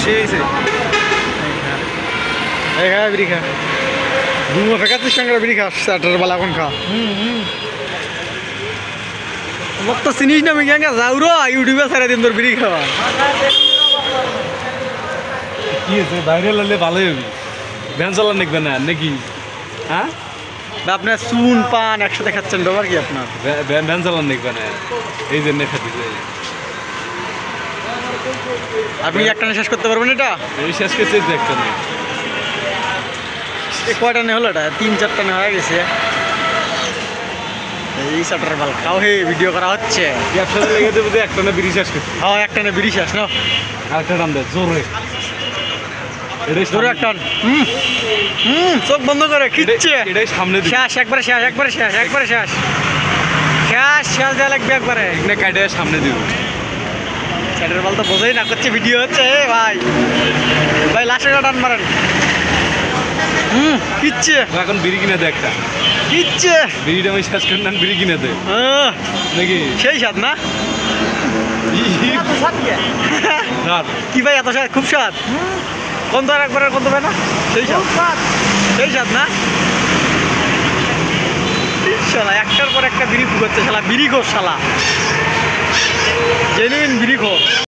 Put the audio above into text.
সেই হয়েছে বিড়ি খা ঘুমো ফেকাচ্ছিস সঙ্গে বিড়ি খাস চারটার বেলা এখন খা আমার তো চিনিস না আমি কেন যাও র ইউটিউবে সারা দিন তোর বিড়ি খাওয়া কি হয়েছে বাইরে লালে ভালোই হবে ভ্যান চালান দেখবে না নাকি হ্যাঁ আপনার চুন পান একসাথে খাচ্ছেন ব্যাপার কি আপনার ভ্যান চালান দেখবে না এই জন্য খাতে আপনি একটা শেষ করতে পারবেন এটা এই শেষ করতে একটা নেই কয়টা নে হলো এটা 3-4টা নে হয়ে গেছে এই চারটার বেলা খাও হে ভিডিও করা হচ্ছে ব্যবসা লেগে দেবো একটা না বিড়ি শেষ করতে হ্যাঁ একটা নে বিড়ি শেষ না আরেকটা টান দেয় জোরে জোরে একটা চোখ বন্ধ করে খিচ্ছে এটাই সামনে শেষ একবারে শেষ একবারে শেষ একবারে শেষ শেষ শেষ দেওয়া লাগবে একবারে এখানে কাটে সামনে দিব চাটের বল তো বোঝাই না করছে ভিডিও হচ্ছে ভাই ভাই লাস্টে টান মারেন কিচ্ছে এখন বিড়ি কিনে দে একটা কিচ্ছে বিড়িটা আমি শেষ করে না বিড়ি কিনে দে নাকি সেই স্বাদ না কি ভাই এত স্বাদ খুব স্বাদ কোন তো একবার কোন তো ভাই না সেই স্বাদ সেই স্বাদ না শালা একটার পর একটা বিড়ি ফুকাচ্ছে শালা বিড়ি খোর শালা জেনুইন বিড়ি খোর